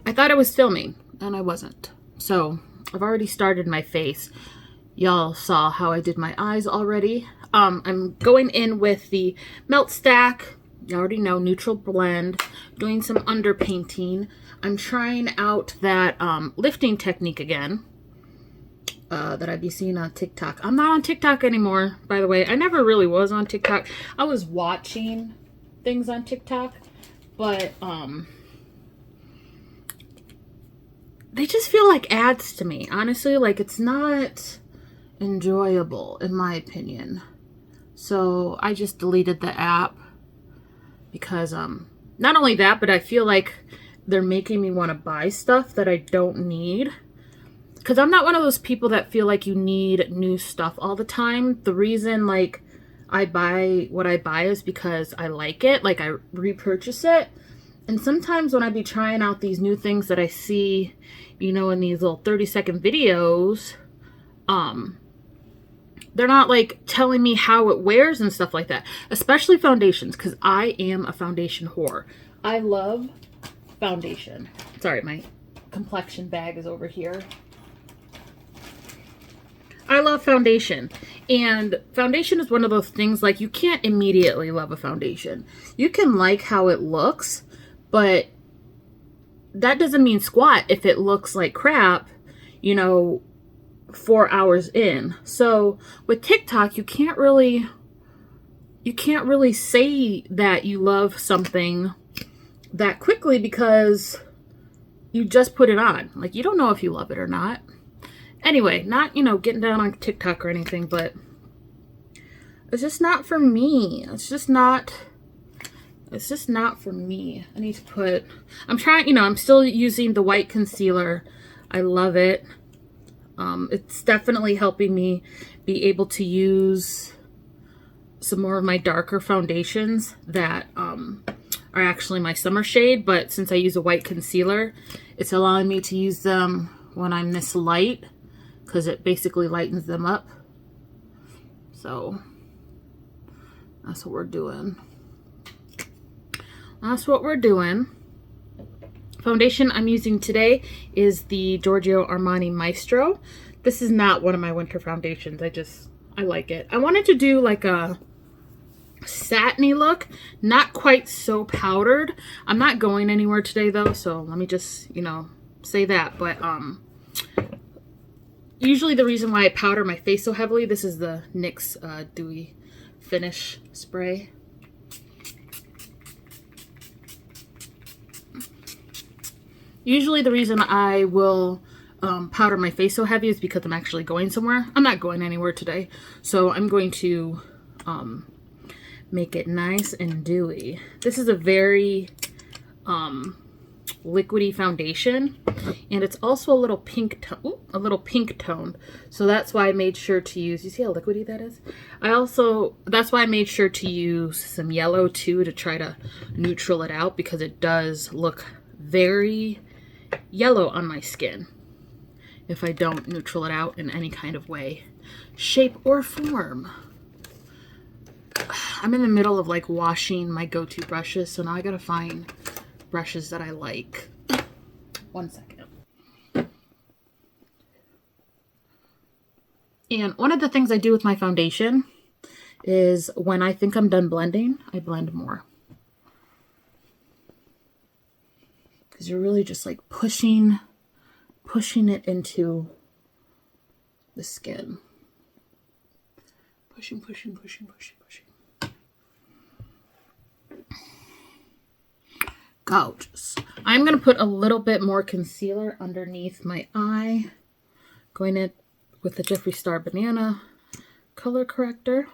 I thought I was filming and I wasn't. So I've already started my face. Y'all saw how I did my eyes already. I'm going in with the Melt Stack. You already know, neutral blend. Doing some underpainting. I'm trying out that lifting technique again. That I'd be seeing on TikTok. I'm not on TikTok anymore, by the way. I never really was on TikTok. I was watching things on TikTok, but they just feel like ads to me. Honestly, like it's not enjoyable in my opinion. So I just deleted the app because not only that, but I feel like they're making me want to buy stuff that I don't need. Because I'm not one of those people that feel like you need new stuff all the time. The reason, like, I buy what I buy is because I like it. Like, I repurchase it. And sometimes when I be trying out these new things that I see, you know, in these little 30-second videos, they're not, like, telling me how it wears and stuff like that. Especially foundations, because I am a foundation whore. I love foundation. Sorry, my complexion bag is over here. I love foundation, and foundation is one of those things, like, you can't immediately love a foundation. You can like how it looks, but that doesn't mean squat if it looks like crap, you know, 4 hours in. So with TikTok, you can't really say that you love something that quickly because you just put it on. Like, you don't know if you love it or not. Anyway, not, you know, getting down on TikTok or anything, but it's just not for me. It's just not for me. I need to put, I'm trying, you know, I'm still using the white concealer. I love it. It's definitely helping me be able to use some more of my darker foundations that are actually my summer shade, but since I use a white concealer, it's allowing me to use them when I'm this light, because it basically lightens them up. So that's what we're doing. That's what we're doing. Foundation I'm using today is the Giorgio Armani Maestro. This is not one of my winter foundations. I like it. I wanted to do like a satiny look, not quite so powdered. I'm not going anywhere today though, so let me just, you know, say that. But usually the reason why I powder my face so heavily, this is the NYX Dewy Finish Spray. Usually the reason I will powder my face so heavy is because I'm actually going somewhere. I'm not going anywhere today, so I'm going to make it nice and dewy. This is a very liquidy foundation, and it's also a little pink toned, so that's why I made sure to use, you see how liquidy that is? That's why I made sure to use some yellow too, to try to neutral it out, because it does look very yellow on my skin if I don't neutral it out in any kind of way, shape, or form. I'm in the middle of like washing my go-to brushes, so now I gotta find brushes that I like. 1 second. And one of the things I do with my foundation is when I think I'm done blending, I blend more. Because you're really just like pushing it into the skin. Pushing. Gorgeous. I'm going to put a little bit more concealer underneath my eye. Going in with the Jeffree Star Banana color corrector.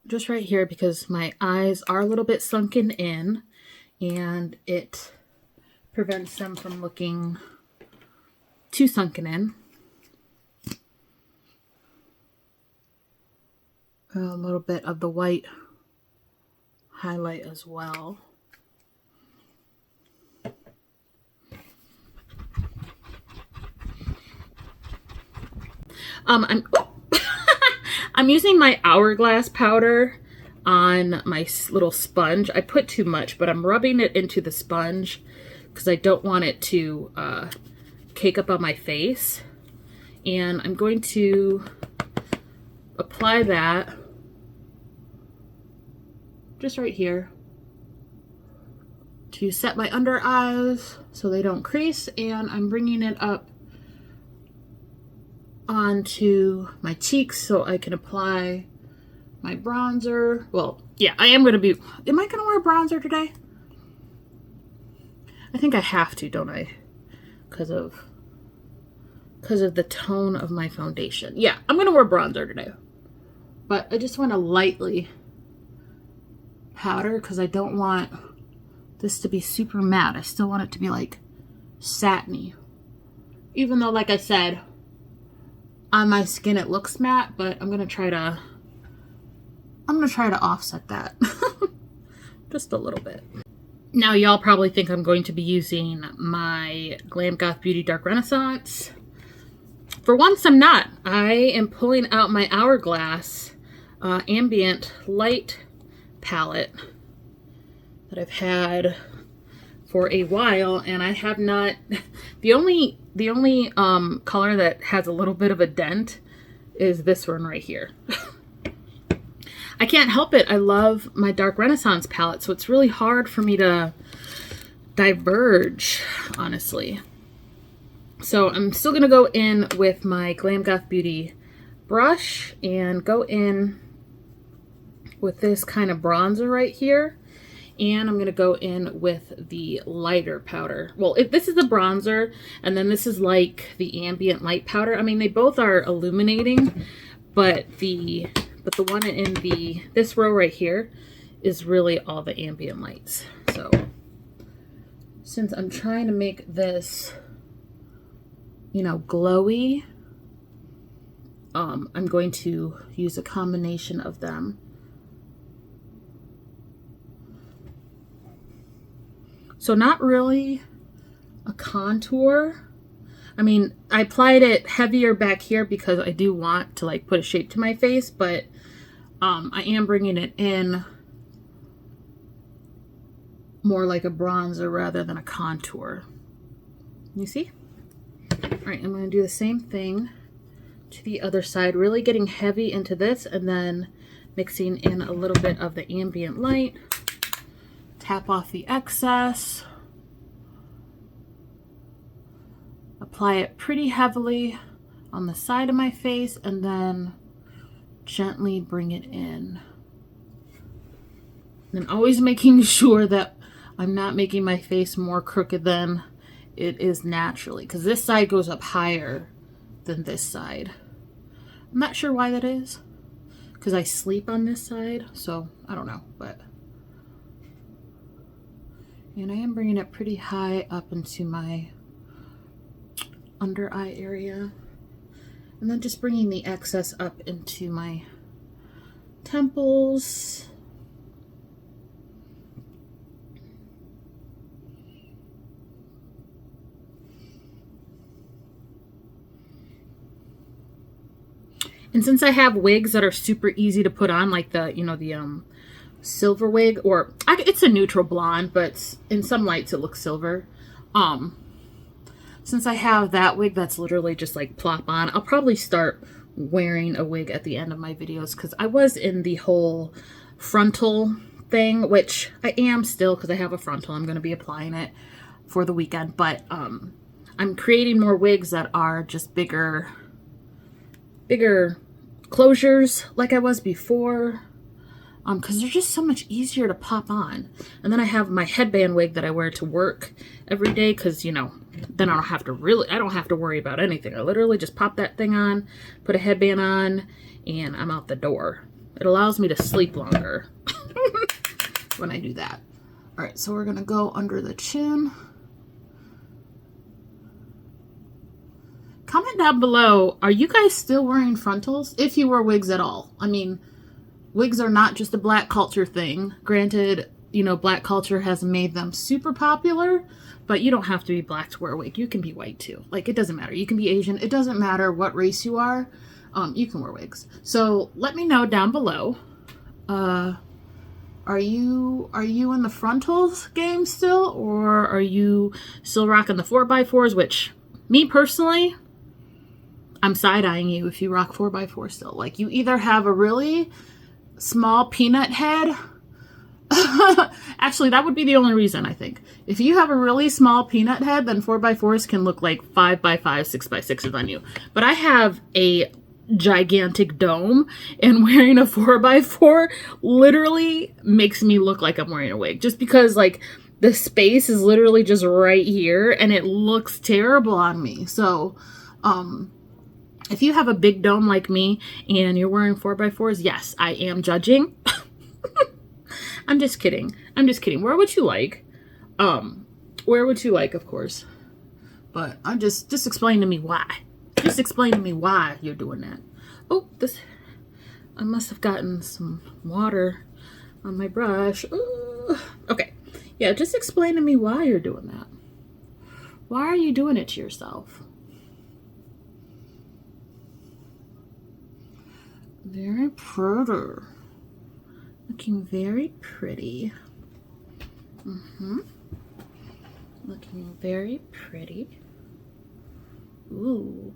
Just right here, because my eyes are a little bit sunken in and it prevents them from looking too sunken in. A little bit of the white highlight as well. I'm using my Hourglass powder. on my little sponge. I put too much, but I'm rubbing it into the sponge because I don't want it to cake up on my face. And I'm going to apply that just right here to set my under eyes so they don't crease, and I'm bringing it up onto my cheeks so I can apply my bronzer. Well, yeah, am I gonna wear bronzer today? I think I have to, don't I? Because of the tone of my foundation. Yeah, I'm gonna wear bronzer today. But I just want to lightly powder because I don't want this to be super matte. I still want it to be like satiny. Even though, like I said, on my skin it looks matte, but I'm gonna try to offset that just a little bit. Now y'all probably think I'm going to be using my Glam Goth Beauty Dark Renaissance. For once I'm not. I am pulling out my Hourglass ambient light palette that I've had for a while, and I have not, the only color that has a little bit of a dent is this one right here. I can't help it. I love my Dark Renaissance palette, so it's really hard for me to diverge, honestly. So I'm still gonna go in with my Glam Goth Beauty brush and go in with this kind of bronzer right here. And I'm going to go in with the lighter powder. Well, this is the bronzer, and then this is like the ambient light powder. I mean, they both are illuminating, but the one in this row right here is really all the ambient lights. So since I'm trying to make this, you know, glowy, I'm going to use a combination of them. So not really a contour. I mean, I applied it heavier back here because I do want to like put a shape to my face, but I am bringing it in more like a bronzer rather than a contour. You see? All right, I'm going to do the same thing to the other side, really getting heavy into this and then mixing in a little bit of the ambient light. Tap off the excess, apply it pretty heavily on the side of my face, and then gently bring it in. And always making sure that I'm not making my face more crooked than it is naturally, because this side goes up higher than this side. I'm not sure why that is, because I sleep on this side, so I don't know, but... And I am bringing it pretty high up into my under eye area. And then just bringing the excess up into my temples. And since I have wigs that are super easy to put on, like the, you know, the silver wig, or it's a neutral blonde, but in some lights it looks silver. Since I have that wig that's literally just like plop on, I'll probably start wearing a wig at the end of my videos, because I was in the whole frontal thing, which I am still, because I have a frontal. I'm going to be applying it for the weekend, but I'm creating more wigs that are just bigger closures like I was before. Because they're just so much easier to pop on. And then I have my headband wig that I wear to work every day, because, you know, then I don't have to worry about anything. I literally just pop that thing on, put a headband on, and I'm out the door. It allows me to sleep longer when I do that. All right, so we're gonna go under the chin. Comment down below, are you guys still wearing frontals? If you wear wigs at all. I mean, wigs are not just a black culture thing. Granted, you know, black culture has made them super popular, but you don't have to be black to wear a wig. You can be white too. Like, it doesn't matter. You can be Asian. It doesn't matter what race you are. You can wear wigs. So let me know down below Are you in the frontals game still, or are you still rocking the 4x4s? Which, me personally, I'm side-eyeing you if you rock 4x4 still. Like, you either have a really small peanut head. Actually, that would be the only reason, I think. If you have a really small peanut head, then 4x4s can look like 5x5, 6x6s on you. But I have a gigantic dome, and wearing a 4x4 literally makes me look like I'm wearing a wig, just because like the space is literally just right here and it looks terrible on me. So if you have a big dome like me and you're wearing 4x4s, yes, I am judging. I'm just kidding. I'm just kidding. Where would you like? Where would you like, of course. But I'm just explain to me why. Just explain to me why you're doing that. Oh, I must have gotten some water on my brush. Ooh. Okay. Yeah, just explain to me why you're doing that. Why are you doing it to yourself? Very pretty. Looking very pretty. Looking very pretty. Ooh.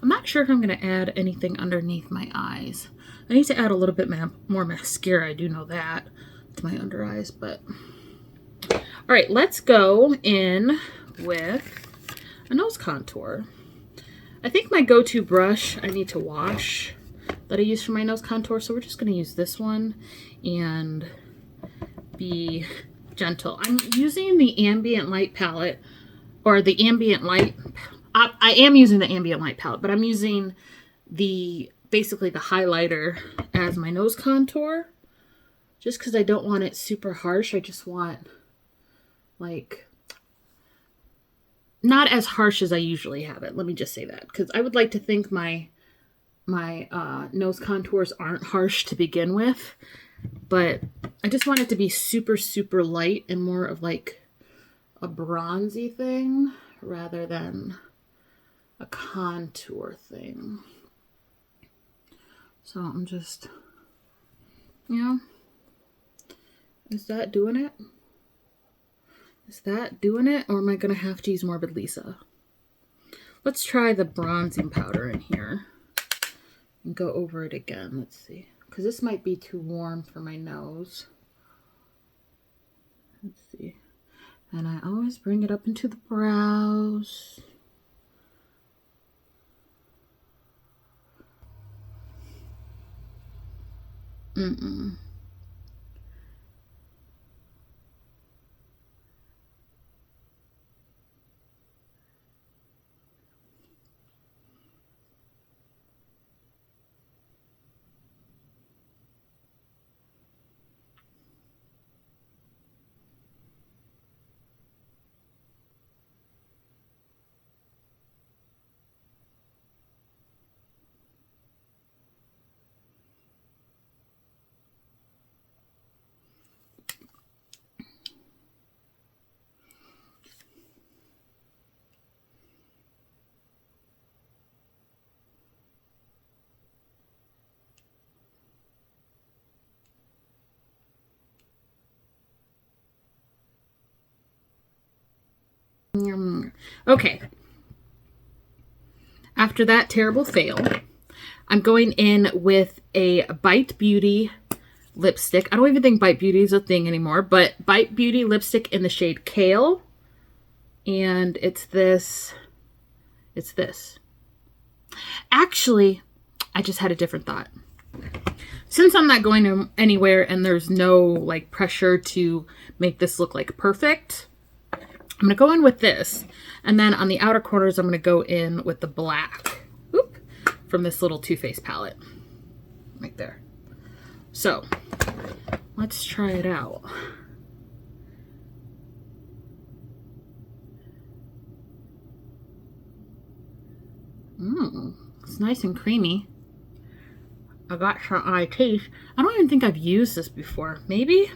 I'm not sure if I'm going to add anything underneath my eyes. I need to add a little bit more mascara. I do know that. To my under eyes, but... Alright, let's go in with a nose contour. I think my go-to brush I need to wash that I use for my nose contour, so we're just going to use this one and be gentle. I'm using the Ambient Light palette, or the Ambient Light... I am using the Ambient Light palette, but I'm using basically the highlighter as my nose contour, just because I don't want it super harsh. I just want, like, not as harsh as I usually have it. Let me just say that, because I would like to think my nose contours aren't harsh to begin with, but I just want it to be super, super light and more of like a bronzy thing rather than a contour thing. So I'm just, you know, is that doing it? Is that doing it? Or am I going to have to use Morbid Lisa? Let's try the bronzing powder in here and go over it again. Let's see. Because this might be too warm for my nose. Let's see. And I always bring it up into the brows. Okay. After that terrible fail, I'm going in with a Bite Beauty lipstick. I don't even think Bite Beauty is a thing anymore, but Bite Beauty lipstick in the shade Kale. And it's this. Actually, I just had a different thought. Since I'm not going anywhere and there's no like pressure to make this look like perfect, I'm going to go in with this, and then on the outer corners, I'm going to go in with the black from this little Too Faced palette right there. So let's try it out. It's nice and creamy. I got some eye taste. I don't even think I've used this before. Maybe?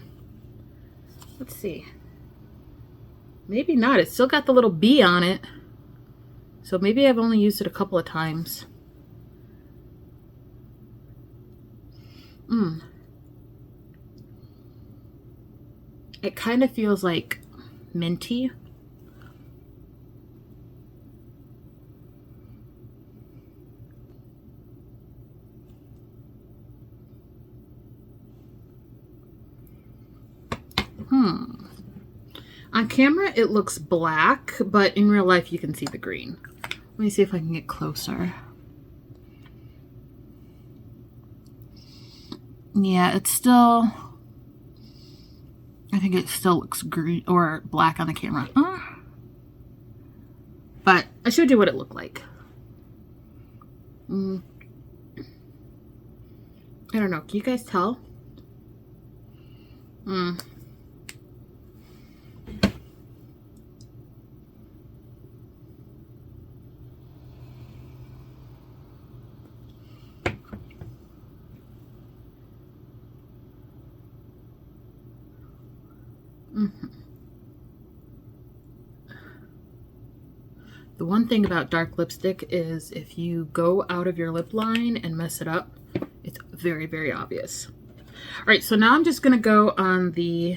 Let's see. Maybe not. It's still got the little bee on it. So maybe I've only used it a couple of times. It kind of feels like minty. On camera, it looks black, but in real life, you can see the green. Let me see if I can get closer. Yeah, it's still... I think it still looks green or black on the camera. But I showed you what it looked like. I don't know. Can you guys tell? The one thing about dark lipstick is if you go out of your lip line and mess it up, it's very, very obvious. All right, so now I'm just gonna go on the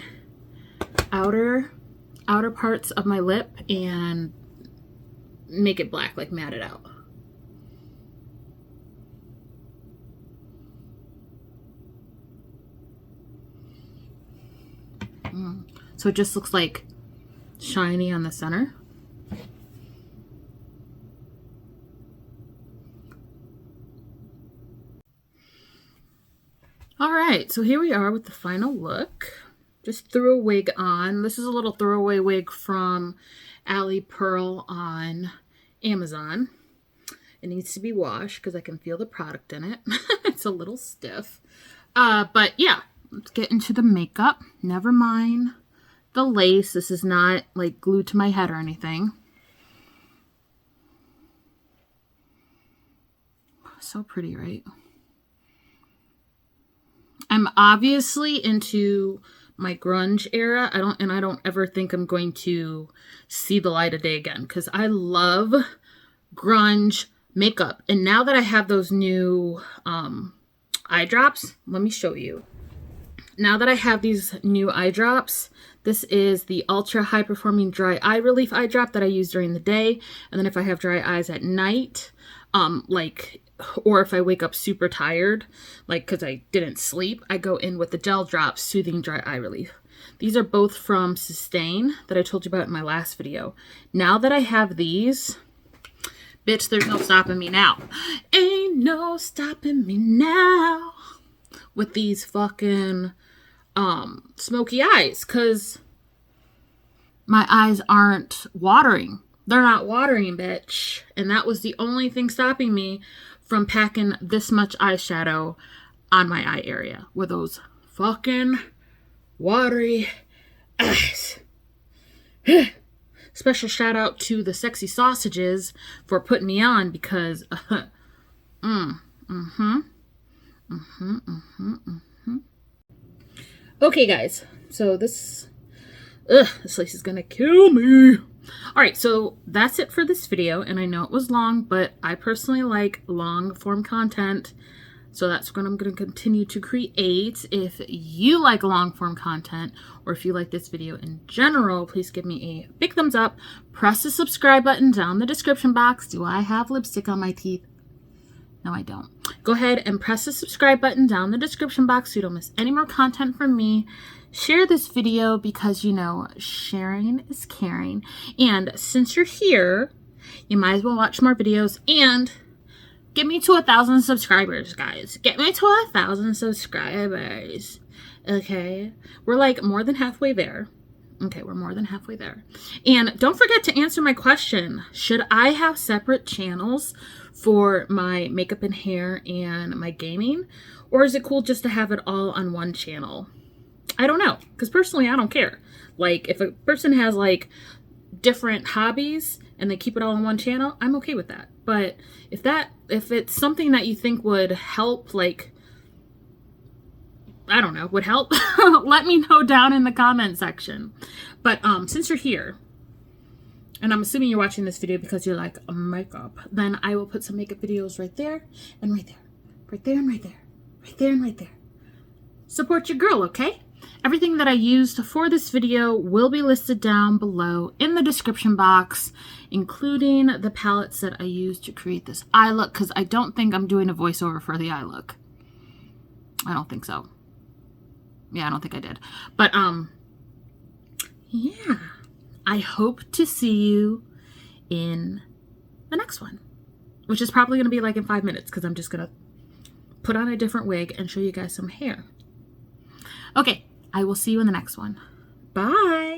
outer parts of my lip and make it black, like matte it out. So it just looks like shiny on the center. All right, so here we are with the final look. Just threw a wig on. This is a little throwaway wig from Ali Pearl on Amazon. It needs to be washed because I can feel the product in it. It's a little stiff. But yeah, let's get into the makeup. Never mind the lace. This is not like glued to my head or anything. So pretty, right? I'm obviously into my grunge era. I don't ever think I'm going to see the light of day again because I love grunge makeup. And now that I have those new eye drops, let me show you. Now that I have these new eye drops, this is the Ultra High Performing Dry Eye Relief eye drop that I use during the day. And then if I have dry eyes at night, or if I wake up super tired, like because I didn't sleep, I go in with the gel drops Soothing Dry Eye Relief. These are both from Sustain that I told you about in my last video. Now that I have these, bitch, there's no stopping me now. Ain't no stopping me now with these fucking smoky eyes, because my eyes aren't watering. They're not watering, bitch. And that was the only thing stopping me from packing this much eyeshadow on my eye area, with those fucking watery eyes. Special shout out to the Sexy Sausages for putting me on because Okay guys, so this lace is gonna kill me. Alright, so that's it for this video, and I know it was long, but I personally like long form content, so that's what I'm going to continue to create. If you like long form content, or if you like this video in general, please give me a big thumbs up. Press the subscribe button down in the description box. Do I have lipstick on my teeth? No, I don't. Go ahead and press the subscribe button down in the description box so you don't miss any more content from me. Share this video because, you know, sharing is caring. And since you're here, you might as well watch more videos and get me to 1,000 subscribers, guys. Get me to 1,000 subscribers. Okay? We're like more than halfway there. Okay, we're more than halfway there. And don't forget to answer my question. Should I have separate channels for my makeup and hair and my gaming? Or is it cool just to have it all on one channel? I don't know, because personally I don't care. Like, if a person has like different hobbies and they keep it all on one channel, I'm okay with that. But if it's something that you think would help, like, I don't know, would help, let me know down in the comment section. But since you're here, and I'm assuming you're watching this video because you like makeup, then I will put some makeup videos right there and right there, right there and right there, right there and right there. Support your girl, okay? Everything that I used for this video will be listed down below in the description box, including the palettes that I used to create this eye look, because I don't think I'm doing a voiceover for the eye look. I don't think so. Yeah, I don't think I did. But, yeah. I hope to see you in the next one, which is probably going to be like in 5 minutes, because I'm just going to put on a different wig and show you guys some hair. Okay, I will see you in the next one. Bye.